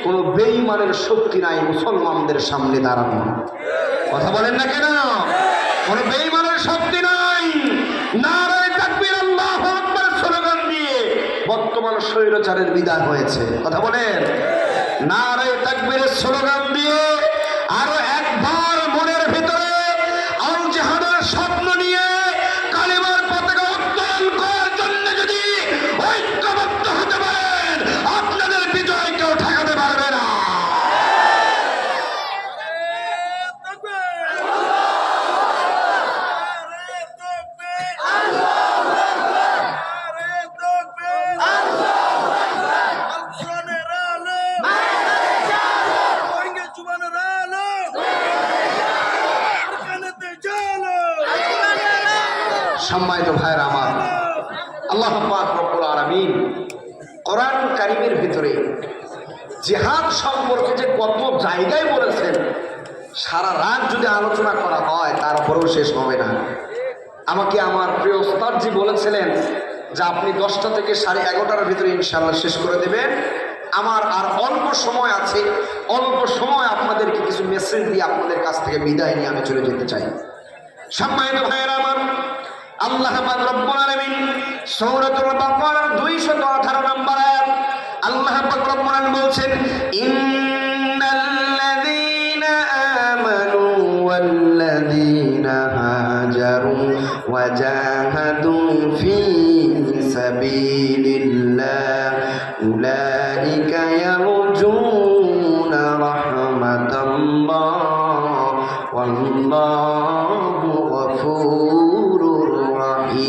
কোনো বেঈমানের শক্তি নাই মুসলমানদের সামনে দাঁড়ানো। কথা বলেন না কেন? কোনো বেঈমানের শক্তি নাই। নারায়ে তাকবীর আল্লাহু আকবার স্লোগান দিয়ে বর্তমান স্বৈরাচারের বিদায় হয়েছে। কথা বলেন, নারায়ে তাকবীরের স্লোগান দিয়ে আরো একবার মনের ভিতরে আল জিহাদের স্বপ্ন নিয়ে কালিমার পতাকা উত্তোলন করার জন্য যদি ঐক্যবদ্ধ হতে পারেন, আপনাদের বিজয় কেউ ঠেকাতে পারবে না। সম্মানিত ভাইরা আমার, আল্লাহ পাক রব্বুল আলামিন কোরআন কারীমের ভিতরে জিহাদ সম্পর্কে যে কত জায়গায় বলেছেন, সারা রাত যদি আলোচনা করা হয় তারপরেও শেষ হবে না। আমাকে আমার প্রিয় ওস্তাদজি বলেছিলেন যে আপনি 10টা থেকে 11:30টার ভিতরে ইনশাআল্লাহ শেষ করে দেবেন। আমার আর অল্প সময় আছে, অল্প সময় আপনাদেরকে কিছু মেসেজ দিয়ে আপনাদের কাছ থেকে বিদায় নিয়ে আমি চলে যেতে চাই। সম্মানিত ভাইরা আমার, আল্লাহ পাক রব্বুল আলামিন সূরাতুল বাকারার 218 নম্বর আয়াত আল্লাহ পাক রব্বুল আলামিন বলছেন, ইন্নাল্লাযীনা আমানু ওয়াল্লাযীনা হাজারু ওয়া জাহাদু ফী সাবিলিল্লাহ উলাইকা ইয়ারজুনা রাহমাতাল্লাহ ওয়াল্লাহু গফুরুর রহিম।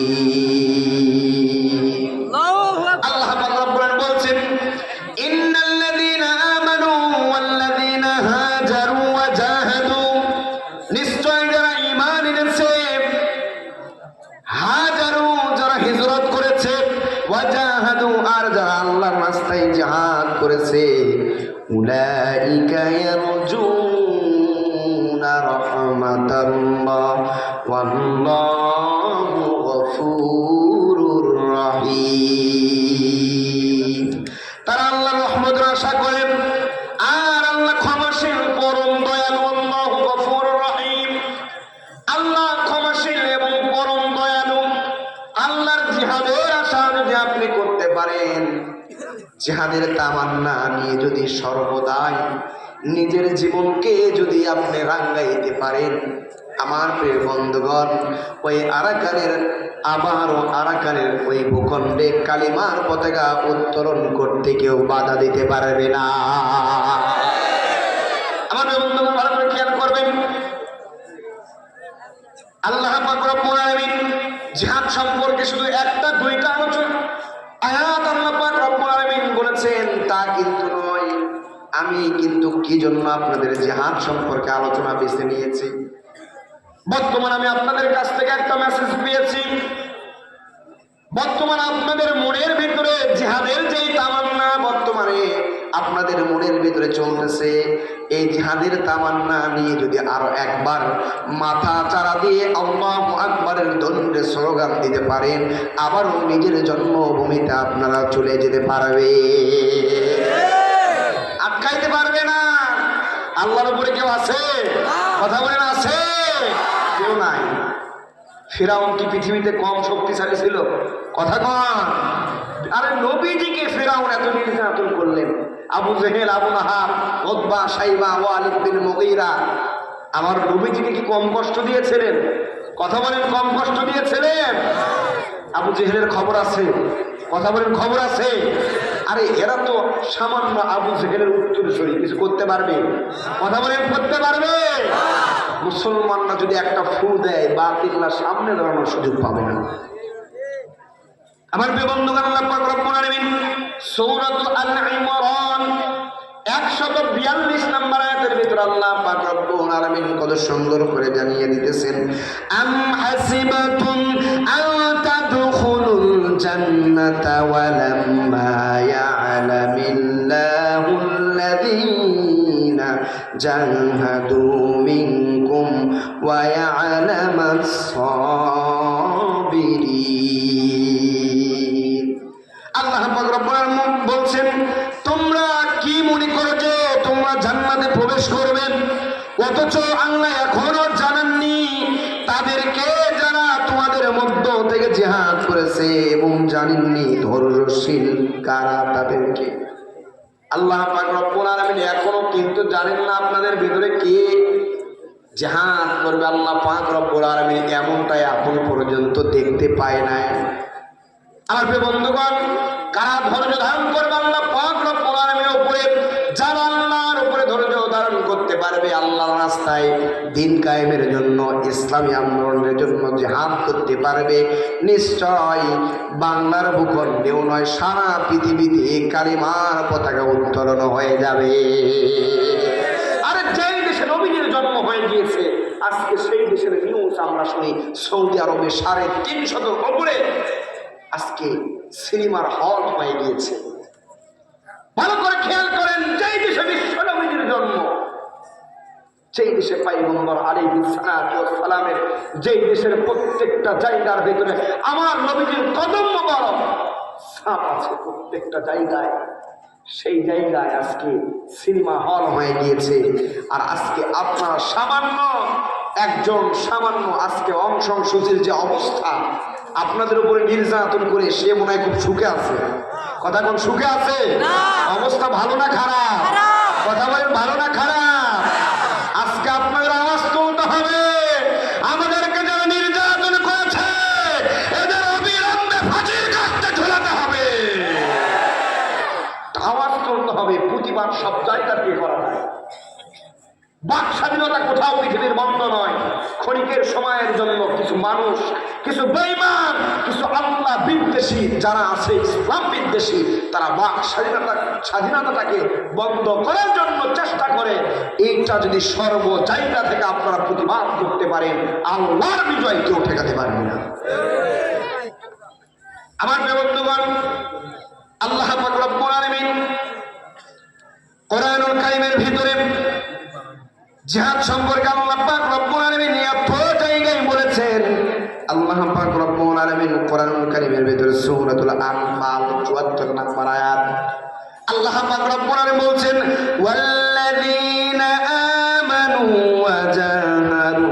আল্লাহ পাক রব্বুল আলামিন বলছেন, ইন্নাল্লাযীনা আমানু ওয়াল্লাযীনা হাজারু ওয়া জাহাদু, নিশ্চয় যারা ঈমান এনেছে, হাজারু যারা হিজরত করেছে, ওয়া জাহাদু আর যারা আল্লাহর রাস্তায় জিহাদ করেছে, উলাইকা ইয়ারজুনা রাহমাতাল্লাহ ওয়াল্লাহু গফুরুর রহিম। তারা আল্লাহর রহমতের আশা করে, আর আল্লাহ ক্ষমাশীল পরম দয়ালু। আল্লাহু গফুরুর রহিম, আল্লাহ ক্ষমাশীল এবং পরম দয়ালু। আল্লাহর জিহাদের আশা যদি আপনি করতে পারেন, জিহাদের তামান্না নিয়ে যদি সর্বদাই নিজের জীবনকে যদি আপনি রাঙ্গাইতে পারেন, আমার প্রিয় বন্ধুগণ, ওই আরাকানের ওই ভূখণ্ডে কালিমার পতাকা উত্তোলন করতে কেউ বাধা দিতে পারবে না। আমার বন্ধুগণ ভালো করে খেয়াল করবেন, আল্লাহ পাক রব্বুল আলামিন জিহাদ সম্পর্কে শুধু 1টা 2টা আয়াত আল্লাহ পাক রব্বুল আলামিন বলেছেন তা কিন্তু নয়। আমি কিন্তু কি জন্য আপনাদের জিহাদ সম্পর্কে আলোচনা বেছে নিয়েছি, বর্তমানে আমি আপনাদের কাছ থেকে একটা মেসেজ পেয়েছি। বর্তমানে আপনাদের মনের ভিতরে জিহাদের যেই তামান্না বর্তমানে আপনাদের মনের ভিতরে চলতেছে, এই জিহাদের তামান্না নিয়ে যদি আরো একবার মাথা চারা দিয়ে আল্লাহু আকবারের ধ্বনিতে স্লোগান দিতে পারেন, আবারও নিজের জন্মভূমিতে আপনারা চলে যেতে পারবে, আটকাইতে পারবে না। আল্লাহর উপরে কেউ আছে? কথা বলেন, আছে? কেউ নাই। ফিরাউন কি পৃথিবীতে কম শক্তিশালী ছিল? কথা কন। আরে নবীজিকে ফিরাউন এত নির্যাতন করলেন, আবু জেহেল, আবু লাহাব, উতবা, শাইবা, ওয়ালিদ বিন মুগীরা আমার নবীজিকে কি কম কষ্ট দিয়েছিলেন? কথা বলেন, কম কষ্ট দিয়েছিলেন? আবু জেহেলের খবর আছে? কথা বলেন, খবর আছে? আরে এরা তো সামান্য আবু জেহেলের উত্তরসূরি, কিছু করতে পারবে? কথা বলেন, করতে পারবে? মুসলমানরা যদি একটা ফু দেয়, বাতিল্লাহ সামনে দাঁড়ানোর সুযোগ পাবে না। আমার প্রিয় বন্ধুগণ, আল্লাহ পাক রব্বুল আলামিন সূরাতুল আল-ইমরান 142 নম্বর আয়াতের ভিতরে আল্লাহ পাক রব্বুল আলামিন কত সুন্দর করে জানিয়ে দিতেছেন, আম হাসিবাতুম আন তাদখুলুল জান্নাতা ওয়ালাম্মা ইয়ালামিল্লাহুল্লাযীনা জাহাদু মিনকুম ওয়া ইয়ালামাস সাবিরিন। আল্লাহ পাক রব্বুল আলামিন বলছেন, তোমরা কি মনে করো যে তোমরা জান্নাতে প্রবেশ করবে, অথচ আল্লাহ এখনো জানাননি তাদেরকে যারা তোমাদের মধ্য থেকে জিহাদ করেছে এবং জানেননি ধৈর্যশীল কারা তাদেরকে। আল্লাহ পাক রব্বুল আলামিন এখনো কিন্তু জানেন না আপনাদের ভিতরে কে জিহাদ করবে। আল্লাহ পাক রব্বুল আলামিন এমনটাই এখন পর্যন্ত দেখতে পায় নাই। আমার প্রিয় বন্ধুগণ, কারা ধৈর্য ধারণ করবে আল্লাহ পাক রব্বুল আলামিনের উপরে, যারা আল্লাহর উপরে ধৈর্য ধারণ করতে পারবে, আল্লাহর রাস্তায় দিন কায়েমের জন্য, ইসলামী আন্দোলনের জন্য জিহাদ করতে পারবে, নিশ্চয় বাংলার ভূখণ্ডেও নয় সারা পৃথিবীতে কালিমার পতাকা উত্তোলন হয়ে যাবে। আরে যেই দেশে নবীজির জন্ম হয়ে গিয়েছে, আজকে সেই দেশের নিউজ আমরা শুনি সৌদি আরবে 350 উপরে আজকে সিনেমার হল হয়ে গিয়েছে। ভালো করে খেয়াল করেন, যেই দেশে বিশ্ব নবীজির জন্ম, যেই দেশে পয়গম্বর আলাইহিস সালামের, যেই দেশের প্রত্যেকটা জায়গার ভেতরে আমার নবীজির কদম মোবারক ছাপ আছে প্রত্যেকটা জায়গায়, সেই জায়গায় আজকে সিনেমা হল হয়ে গিয়েছে। আর আজকে আপনারা সামান্য আজকে অংশ সূচির যে অবস্থা, আপনাদের উপরে নির্যাতন করে সে মনে হয় খুব সুখে আছে। কথা কোন সুখে আছে? অবস্থা ভালো না খারাপ? কথা বলেন ভালো না খারাপ? আজকে আপনাদের আওয়াজ তুলতে হবে, আমাদেরকে যারা নির্যাতন করেছে এদের অবিলম্বে ফাঁসির কাস্টে ঝোলাতে হবে। আওয়াজ তুলতে হবে, প্রতিবাদ সব জায়গা দিয়ে করা হয়। বাক স্বাধীনতা কোথাও পৃথিবীর বন্ধ নয়। ক্ষণিকের সময়ের জন্য কিছু মানুষ, কিছু বেঈমান, কিছু আল্লাহ বিদ্বেষী যারা আছে, ইসলাম বিদ্বেষী, তারা বাক স্বাধীনতাটাকে বন্ধ করার জন্য চেষ্টা করে। এইটা যদি সর্ব জায়গা থেকে আপনারা প্রতিবাদ করতে পারেন, আল্লাহর বিজয় কেউ ঠেকাতে পারবে না। আমার প্রিয় বন্ধুগণ, আল্লাহ পাক রব্বুল আলামিন কোরআনুল কারীমের ভিতরে জিহাদ সম্পর্কে আল্লাহ পাক রব্বুল আলামিন এত জায়গায় বলেছেন। আল্লাহ পাক রব্বুল আলামিন কোরআনুল কারীমের ভিতরে সূরাতুল আনফাল ৭৪ নম্বর আয়াত আল্লাহ পাক রব্বুল আলামিন বলছেন, ওয়াল্লাযীনা আমানু ওয়া জাহাদু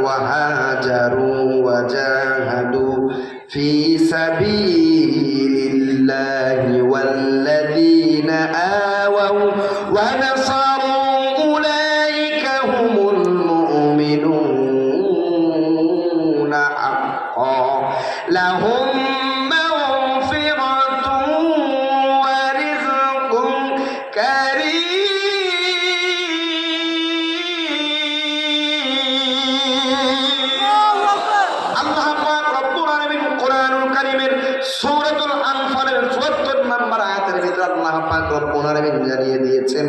ওয়া হাজারু ওয়া জাহাদু ফি সাবিলিল্লাহি ওয়াল্লাযীনা আওয়াউ ওয়া নাসারু لهم مغفرة ورزق كريم। আল্লাহ পাক রব্বুল আলামিন কোরআনুল কারীমের সূরাতুল আনফালের ৭৪ নম্বর আয়াতের ভিতরে আল্লাহ পাক রব্বুল আলামিন জানিয়ে দিয়েছেন,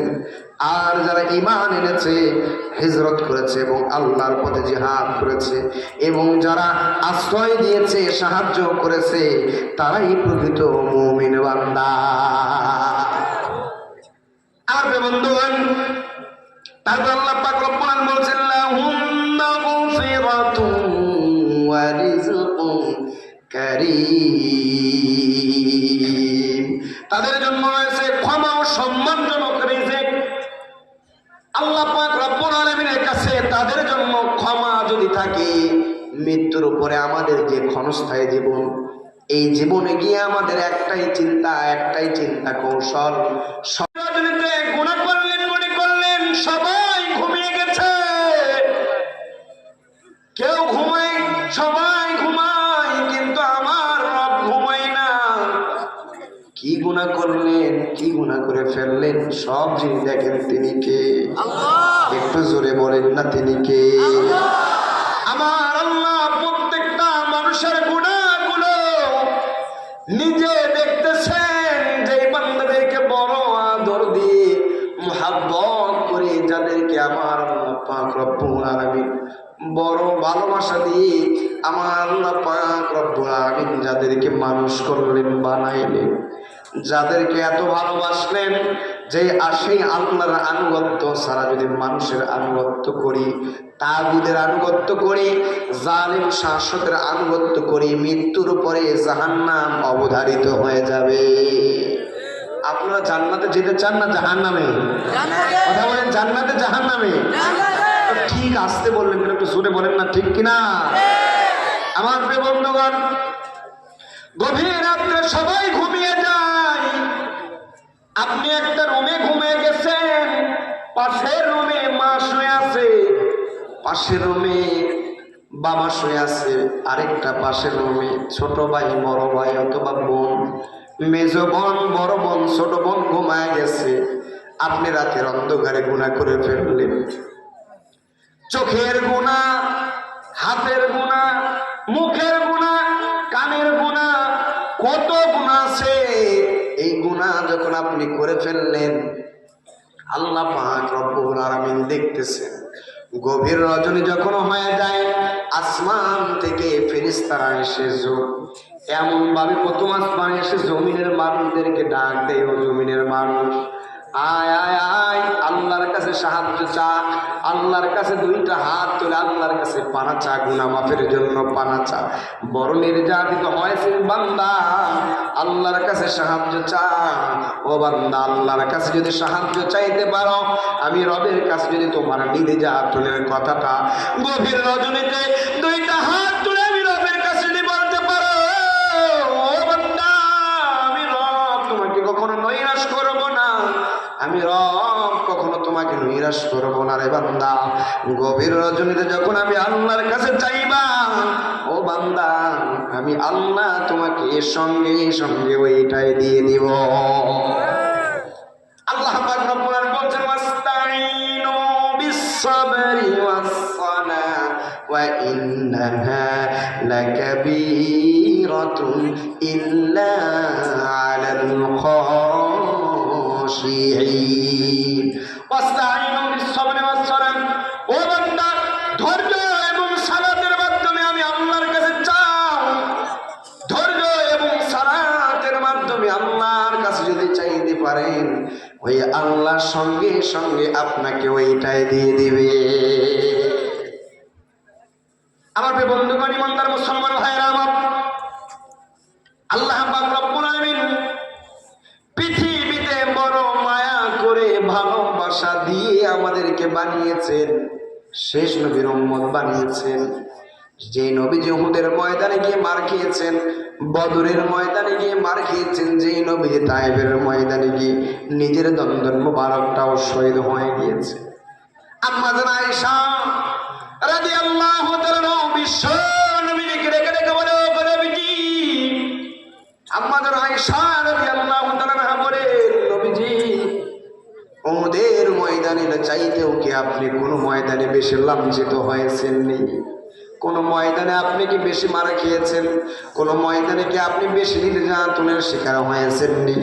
আর যারা ঈমান এনেছে, হিজরত করেছে এবং আল্লাহর পথে জিহাদ করেছে এবং যারা আশ্রয় দিয়েছে, সাহায্য করেছে, তারাই প্রকৃত মুমিন বান্দা। আর বন্ধুগণ, তারপর আল্লাহ পাক রব্বুল আলামিন বলছেন, লাহুম মাগফিরাতুন ওয়া রিজকুন কারীম। তাদের জন্য রয়েছে ক্ষমা ও সম্মানজনক রিজিক। আল্লাহ পাক রব্বুল আলামিনের কাছে তাদের জন্য ক্ষমা যদি থাকে, মৃত্যুর উপরে আমাদের যে ক্ষণস্থায়ী জীবন, এই জীবনে গিয়ে আমাদের একটাই চিন্তা কৌশল, গুনাহ করলেন, মনে করলেন সবাই ঘুমিয়ে গেছে, কেউ ঘুমায়, সবাই ঘুমায়, কিন্তু আমার রব ঘুমায় না। কি গুনাহ করলেন, কি গুনাহ করে ফেললেন, সব যিনি দেখেন তিনি কে? একটু জোরে বলেন না, তিনি কে? আমার আল্লাহ প্রত্যেকটা মানুষের গুনাহগুলো নিজে দেখতেছেন। যে বান্দাদেরকে বড় আদর দিয়ে মুহাব্বত করে, যাদেরকে আমার আল্লাহ পাক রব্বুল আলামিন বড় ভালোবাসা দিয়ে, আমার আল্লাহ পাক রব্বুল আলামিন যাদেরকে মানুষ করলেন, বানাইলেন, যাদেরকে এত ভালোবাসলেন, যে সেই আল্লাহর আনুগত্য ছাড়া যদি মানুষের আনুগত্য করি, তাগুদের আনুগত্য করি, জালিম শাসকের আনুগত্য করি, মৃত্যুর পরে জাহান্নাম অবধারিত হয়ে যাবে। আপনারা জান্নাতে যেতে চান না জাহান্নামে? কথা বলেন, জান্নাতে জাহান্নামে? ঠিক আসতে বললেন, একটু জোরে বলেন না, ঠিক কিনা? আমার প্রিয় বন্ধুগণ, গভীর রাত্রে সবাই ঘুমিয়ে যায়। আপনি একটা রুমে ঘুমিয়ে গেছেন, পাশের রুমে মা শুয়ে আছে, পাশের রুমে বাবা শুয়ে আছে, আরেকটা পাশের রুমে ছোট ভাই, বড় ভাই অথবা বোন, মেজ বোন, বড় বোন, ছোট বোন ঘুমায় গেছে। আপনি রাতের অন্ধকারে গুনাহ করে ফেললেন। চোখের গুনাহ, হাতের গুনাহ, মুখের গুনাহ, কানের গুনাহ, কত গুনাহ আছে। এই গুনাহ যখন আপনি করে ফেললেন, আল্লাহ পাক রব্বুল আলামিন দেখতেছেন। গভীর রজনী যখন হয়ে যায়, আসমান থেকে ফেরেশতারা এসে এমন ভাবে প্রথম আসমানে এসে জমিনের মানুষদেরকে ডাক দেয়, ও জমিনের মানুষ, আয় আয় আয়, আল্লাহর কাছে সাহায্য চা। আল্লাহর কাছে দুইটা হাত তুলে আল্লাহর কাছে পানা চা, গুনাহ মাফের জন্য পানা চা। বড় নির্যাতিত হয়েছেন বান্দা, আল্লাহর কাছে সাহায্য চা। ও বান্দা, আল্লাহর কাছে যদি সাহায্য চাইতে পারো, আমি রবের কাছে যদি তোমার নির্যাতনের কথাটা গভীর রজনীতে দুইটা হাত তুলে আমি রবের কাছে যদি বলতে পারো, ও বান্দা, আমি রব তোমাকে কখনো নৈরাশ করব না, আমি রব কখনো তোমাকে নিরাশ করবো না রে বান্দা। গভীর রজনীতে যখন আমি আল্লাহর কাছে চাইবা, ও বান্দা, আমি আল্লাহ তোমাকে সঙ্গে সঙ্গে ওইটাই দিয়ে দিব। আল্লাহ পাক রব্বুল আলামিন বলছেন, ওয়াস্তাঈনু বিস-সাবরি ওয়াস-সালাহ ওয়া ইন্নাহা লাকাবীরাতুন ইল্লা আলাল খাশিঈন। ওয়াস্তাঈনু বিস-সাবরি ওয়াস-সালাহ, ও বান্দা, ধৈর্য এবং সালাতের মাধ্যমে আমি আল্লাহর কাছে চাও। ধৈর্য এবং সালাতের মাধ্যমে আল্লাহর কাছে যদি চাইতে পারেন, ওই আল্লাহর সঙ্গে সঙ্গে আপনাকে ওইটাই দিয়ে দিবে। আমার বন্ধুগণ, ইমানদার মুসলমান ভাইরা আমার, আল্লাহ পাক রব্বুল আলামিন পৃথিবীতে বড় মায়া করে ভালোবাসা দিয়ে আমাদেরকে বানিয়েছেন, শেষ নবীর উম্মত বানিয়েছেন। যে নবী উহুদের ময়দানে গিয়ে মার খেয়েছেন, বদরের ময়দানে গিয়ে মার খেয়েছেন, যেই নবী তায়েফের ময়দানে গিয়ে নিজের দন্দন মুবারকটাও শহীদ হয়ে গিয়েছে। আম্মা জান আয়েশা রাদিয়াল্লাহু তাআলা বিশ্ব নবীকে রেখে রেখে বলে, ও নবীজি, আম্মা জান আয়েশা রাদিয়াল্লাহু তাআলা বলে, নবীজি, উহুদের ময়দানে চাইতেও কি আপনি কোন ময়দানে বেশি লাঞ্ছিত হয়েছেন নি? কোন ময়দানে আপনি কি বেশি মারা খেয়েছেন? কোন ময়দানে কি আপনি বেশি নির্যাতনের শিকার হয়েছেন নি?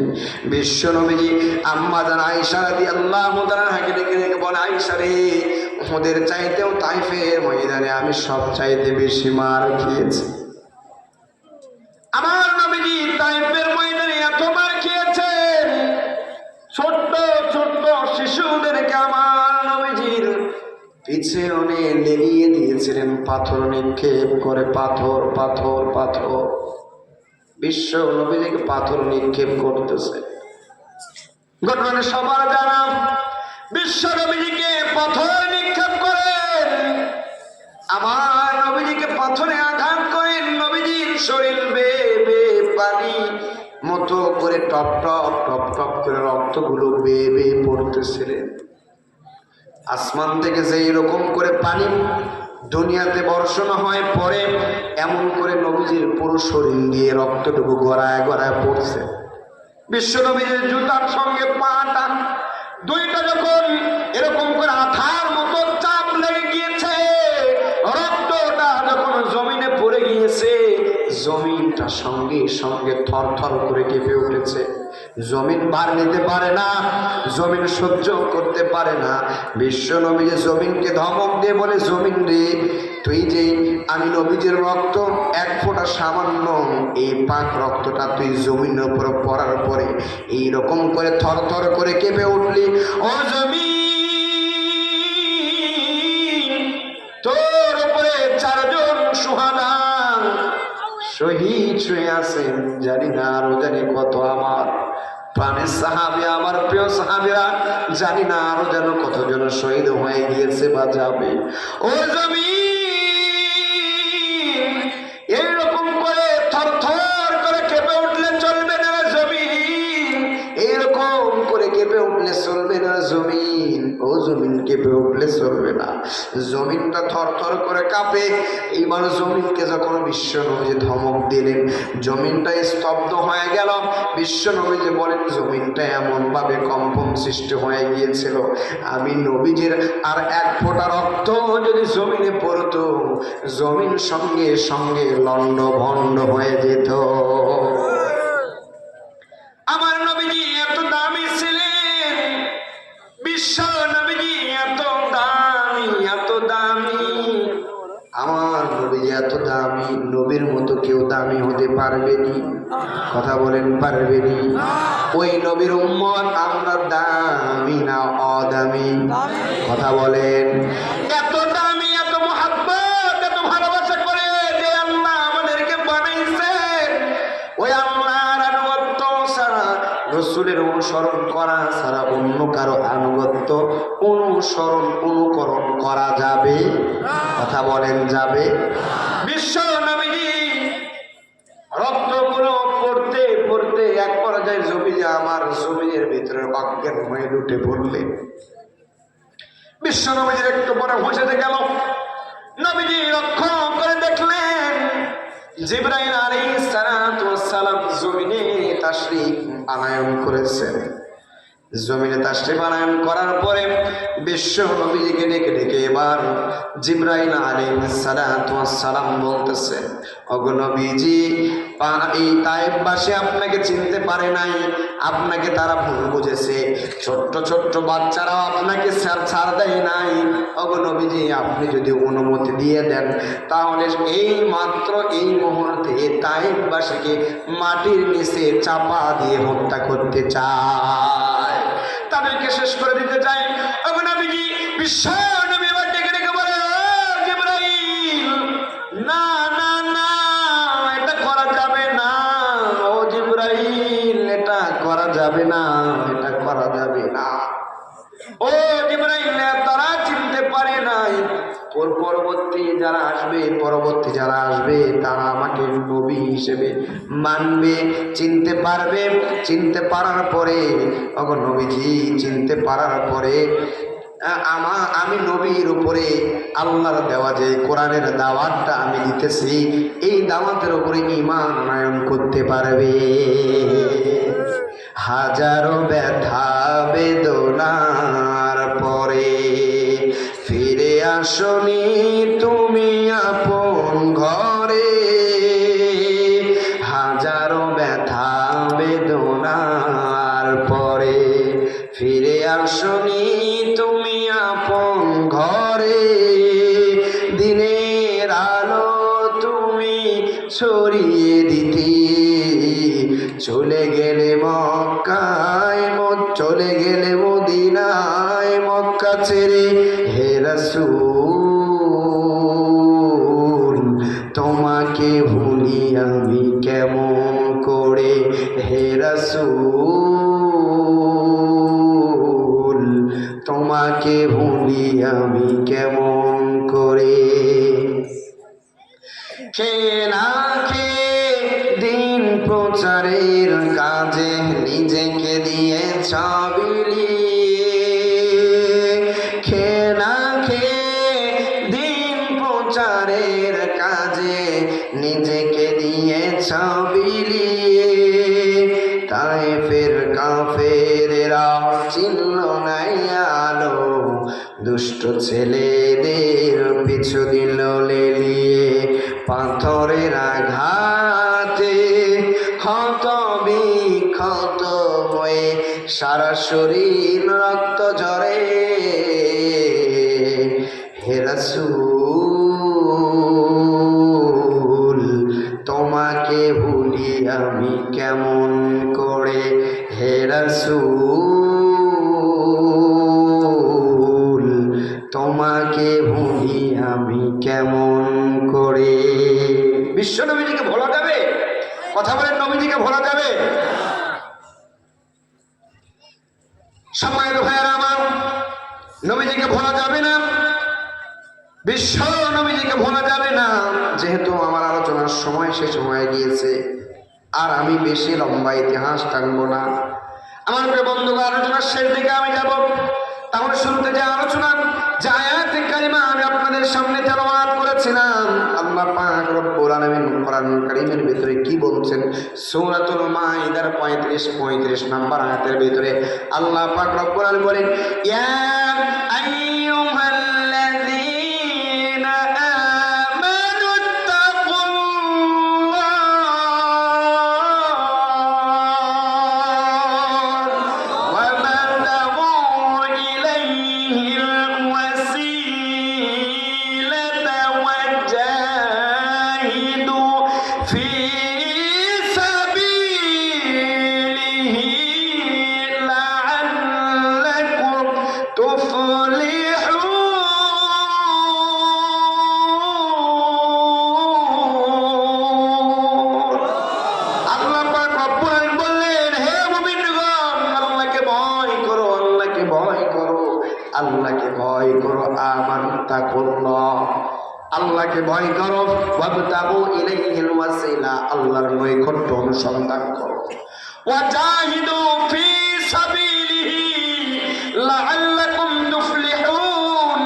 বিশ্ব নবীজি আম্মা জান আয়েশা রাদিয়াল্লাহু তাআলাকে ডেকে ডেকে বলে, আয়েশা রে, ওদের চাইতেও তাইফের ময়দানে আমি সব চাইতে বেশি মার খেয়েছি। আমার নবীজি তাইফের ময়দানে এত মার খেয়েছেন, ছোট্ট ছোট্ট শিশুদেরকে আমার নবীজির পিছনে লেলিয়ে দিয়েছিলেন, পাথর নিক্ষেপ করে, পাথর পাথর পাথর। বিশ্ব নবীজিকে পাথর নিক্ষেপ করতেছে। ঘটনা সবার জানা, বিশ্ব নবীজিকে পাথর নিক্ষেপ করেন, আমার নবীজিকে পাথরে আঘাত করেন। নবীজির শরীর বেয়ে বেয়ে পানি মতো করে টপ টপ টপ টপ করে রক্তগুলো বেয়ে বেয়ে পড়তেছিলেন। আসমান থেকে যে এরকম করে পানি দুনিয়াতে বর্ষণ হয় পরে, এমন করে নবীজির পুরো শরীর দিয়ে রক্তটুকু গড়ায় গড়ায় পড়ছে। বিশ্ব নবীজির জুতার সঙ্গে পাটা দুইটা যখন এরকম করে আঠার মতো চাপ লেগে গিয়েছে, রক্তটা যখন জমিনে পড়ে গিয়েছে, জমিনটা সঙ্গে সঙ্গে থর থর করে কেঁপে উঠেছে। জমিন ভার নিতে পারে না, জমিন সহ্য করতে পারে না। বিশ্ব নবী যে জমিনকে ধমক দিয়ে বলে, জমিন রে, তুই যে আমি নবীজির রক্ত এক ফোঁটা সামান্য এই পাক রক্তটা তুই জমিনের উপর পড়ার পরে এইরকম করে থরথর করে কেঁপে উঠলি, ও জমিন, তোর উপরে 4 জন সুহাদা শহীদ শুয়ে আছেন, জানি না আরো জানি কত আমার প্রাণের সাহাবী, আমার প্রিয় সাহাবীরা, জানি না আরো যেন কতজন শহীদ হয়ে গিয়েছে বা যাবে। ও জমিন, এইরকম করে থরথর করে কেঁপে উঠলে চলবে না জমিন, এইরকম করে কেঁপে উঠলে চলবে না জমিন, ও জমিন কেঁপে উঠলে চলবে না। জমিনটা থরথর করে কাঁপে। এইবার জমিনকে যখন বিশ্ব নবী ধমক দিলেন, জমিনটা স্তব্ধ হয়ে গেল। বিশ্ব নবী যে বলেন, জমিনটা এমন ভাবে কম্পন সৃষ্টি হয়ে গিয়েছিল, আমি নবীজির আর 1 ফোঁটা রক্ত যদি জমিনে পড়তো, জমিন সঙ্গে সঙ্গে লন্ড ভন্ড হয়ে যেত। আমার নবীজি এত দামি ছিলেন, বিশ্ব নবীজি এত দামি, এত দামি, আমার নবী এত দামি, নবীর মতো কেউ দামি হতে পারবেনি। কথা বলেন, পারবেনি? ওই নবীর উম্মত আমরা দামি না অদামি? কথা বলেন। এত দামি, এত মহব্বত, এত ভালোবাসা করে যে আল্লাহ আমাদেরকে বানাইছেন, ওই আল্লাহর আনুগত্য ছাড়া, রাসূলের অনুসরণ করা ছাড়া অন্য কারো আনুগত্য, অনুসরণ, অনুকরণ করা যাবে? কথা বলেন, যাবে? বিশ্ব নবীজি রক্তগুলো পড়তে পড়তে এক পর্যায়ে জমিনে আমার জমিনের ভিতরে অজ্ঞান হয়ে লুটে পড়লেন। বিশ্ব নবীজির একটু পরে হুঁশেতে গেল। নবীজি লক্ষ্য করে দেখলেন জিবরাইল আলাইহিস সালাতু ওয়াস সালাম জমিনে তাশরীফ আনায়ন করেছেন। জমিনে তাশরীফ আনায়ন করার পরে বিশ্ব নবীজিকে ডেকে ডেকে এবার জিবরাইল আলাইহিস সালাতু ওয়াস সালাম বলতেছে, ওগো নবীজি, এই তায়েফবাসী আপনাকে চিনতে পারে নাই, আপনাকে তারা ভুল বুঝেছে, ছোট্ট ছোট্ট বাচ্চারাও আপনাকে ছাড় দেয় নাই। ওগো নবীজি, আপনি যদি অনুমতি দিয়ে দেন তাহলে এই মাত্র এই মুহূর্তে তায়েফবাসীকে মাটির নিচে চাপা দিয়ে হত্যা করতে চায়, তাদেরকে শেষ করে দিতে চাই। ওগো নবীজি, বিশ্ব নবী এবার ডেকে ডেকে বলে, জিবরাইল, না না না, এটা করা যাবে না। ও জিবরাইল, এটা করা যাবে না, এটা করা যাবে না। ও জিবরাইল, তারা চিনতে পারে নাই, পরবর্তী যারা আসবে তারা আমাকে নবী হিসেবে মানবে, চিনতে পারবে। চিনতে পারার পরে, ওগো নবীজি, চিনতে পারার পরে আমি নবীর উপরে আল্লাহর দেওয়া যে কোরআনের দাওয়াতটা আমি দিতেছি, এই দাওয়াতের উপরে ঈমান আনয়ন করতে পারবে। হাজারো ব্যথা বেদনার পরে ফিরে আসনি তুমি আপন ঘরে, হাজারো ব্যথা বেদনার পরে ফিরে আসনি তুমি আপন ঘরে, দিনের আলো তুমি ছড়িয়ে দিতে চলে গেলে মক্কায়, চলে গেলে মদিনায়, মক্কা ছেড়ে হে রাসূল, তোমাকে ভুলি আমি কেমন করে, হে রাসূল, তোমাকে ভুলি আমি কেমন করে। খেলা দিন প্রচারের কাজে নিজেকে দিয়ে বিলিয়ে, খেলা দিন প্রচারের কাজে নিজেকে দিয়ে বিলিয়ে, তায়েফের কাফেরেরা চিনল নাই আলো, দুষ্ট ছেলেদের পিছু দিল লেলিয়ে, পাথরের আঘাতে ক্ষত বিক্ষত সারা শরীর রক্ত ঝরে, হে রাসূল তোমাকে ভুলি আমি কেমন করে, হে রাসূল তোমাকে ভুলি আমি কেমন করে। বিশ্ব নবীজিকে ভোলা যাবে? কথা বলেন, নবীজিকে ভোলা যাবে? সম্মানিত ভাইয়েরা আমার, নবীজিকে ভোলা যাবে না, বিশ্ব নবীজিকে ভোলা যাবে না। যেহেতু আমার আলোচনার সময় শেষ হয়ে গিয়েছে, আর আমি বেশি লম্বা ইতিহাস টানবো না। আমার প্রিয় বন্ধুগণ, আলোচনার শেষ দিকে আমি যাব। তাহলে শুরুতে যে আলোচনা, যে আয়াতে কারিমা আমি আপনাদের সামনে তেলাওয়াত করেছিলাম, আল্লাহ পাক রব্বুল আলামিন কোরআন কারীমের ভিতরে কি বলছেন? সূরাতুল মাইদার 35 নম্বর আয়াতের ভিতরে আল্লাহ পাক রব্বুল আলামিন বলেন, ইয়া আইয়ুহাল্লাযীনা আমানু তাকুল্লাহ ওয়া বাতাগু ইলাইহিল ওয়াসীলাতা ওয়াজাহিদু ফি সাবিলিহি লাআল্লাকুম তুফলিহুন। আল্লাহ পাক রব্বুল আলামিন বললেন, হে মুমিনগণ, আল্লাহকে ভয় করো, আল্লাহকে ভয় করো, আল্লাহকে ভয় করো। আমানতাকুল্লাহ, আল্লাহকে ভয় করো। ওয়াবতাগু ইলাইহিল ওয়াসিলা, আল্লাহর নৈকট্য অনুসন্ধান করো। ওয়াজাহিদু ফি সাবিলিহি লাআল্লাকুম তুফলিহুন,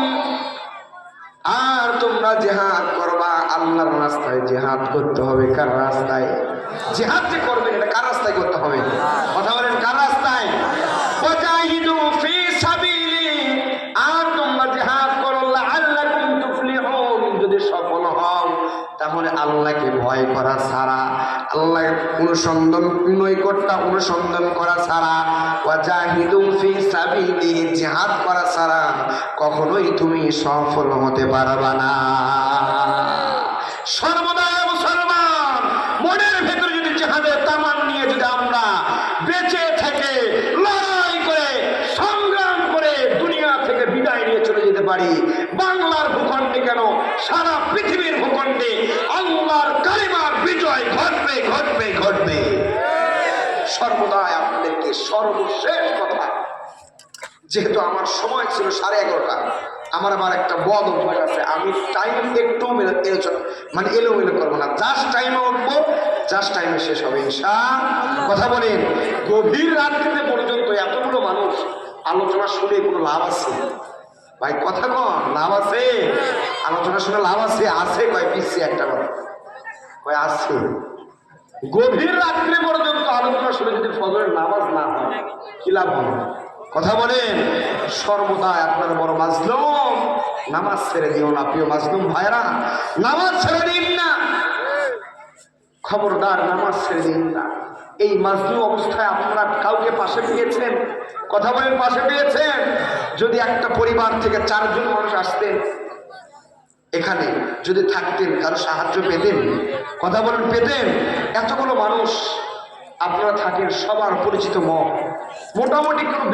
আর তোমরা জিহাদ করবা, আল্লাহর রাস্তায় জিহাদ করতে হবে। কার রাস্তায় জিহাদ যে করবে, এটা কার রাস্তায় করতে হবে? কথা বলেন, কার রাস্তায়? ওয়াজাহিদু ফি সাবিলি, আর তোমরা জিহাদ করো, লাআল্লাকুম তুফলিহুন, যদি সফল হও তাহলে আল্লাহকে ভয় করা ছাড়া, আল্লাহর অনুসন্ধান, নৈকট্য অনুসন্ধান করা ছাড়া, ওয়াজাহিদু ফি সাবিলি, জিহাদ করা ছাড়া কখনোই তুমি সফল হতে পারবা না। সর্বদা মুসলমান মনের ভেতরে যদি জিহাদের তামান নিয়ে যদি আমরা বেঁচে থেকে লড়াই করে সংগ্রাম করে দুনিয়া থেকে বিদায় নিয়ে চলে যেতে পারি, বাংলার ভূখণ্ডে কেন সারা পৃথিবীর ভূখণ্ডে আল্লাহর কালিমার বিজয় ঘটবে ঘটবে ঘটবে। সর্বদাই আপনাদেরকে সর্বশেষ কথা, যেহেতু আমার সময় ছিল 11:30, আমার আবার একটা বদ অভ্যাস আছে, আমি টাইম একটু এলোমেলো করবো না। জাস্ট টাইমে উঠবো, জাস্ট টাইমে শেষ হবে ইনশাআল্লাহ। কথা বলেন, গভীর রাত্রিতে পর্যন্ত এতগুলো মানুষ আলোচনা শুনে কোনো লাভ আছে? ভাই কথা কন, লাভ আছে? আলোচনা শুনে লাভ আছে? আছে কয় পিছিয়ে একটা কথা কয় আছে। গভীর রাত্রি পর্যন্ত আলোচনা শুনে যদি ফজরের নামাজ না হয় কি লাভ হবে? কথা বলেন, সর্বদাই আপনার বড় মাজলুম, নামাজ ছেড়ে দিও না। প্রিয় মাজলুম ভাইরা, নামাজ ছেড়ে দিন না, খবরদার নামাজ ছেড়ে দিন না। এই মাজলুম অবস্থায় আপনারা কাউকে পাশে পেয়েছেন? কথা বলেন, পাশে পেয়েছেন? যদি একটা পরিবার থেকে 4 জন মানুষ আসতেন এখানে, যদি থাকতেন, কারো সাহায্য পেতেন? কথা বলেন, পেতেন? এতগুলো মানুষ আপনারা থাকেন, সবার পরিচিত মুখ, মোটামুটি কোনো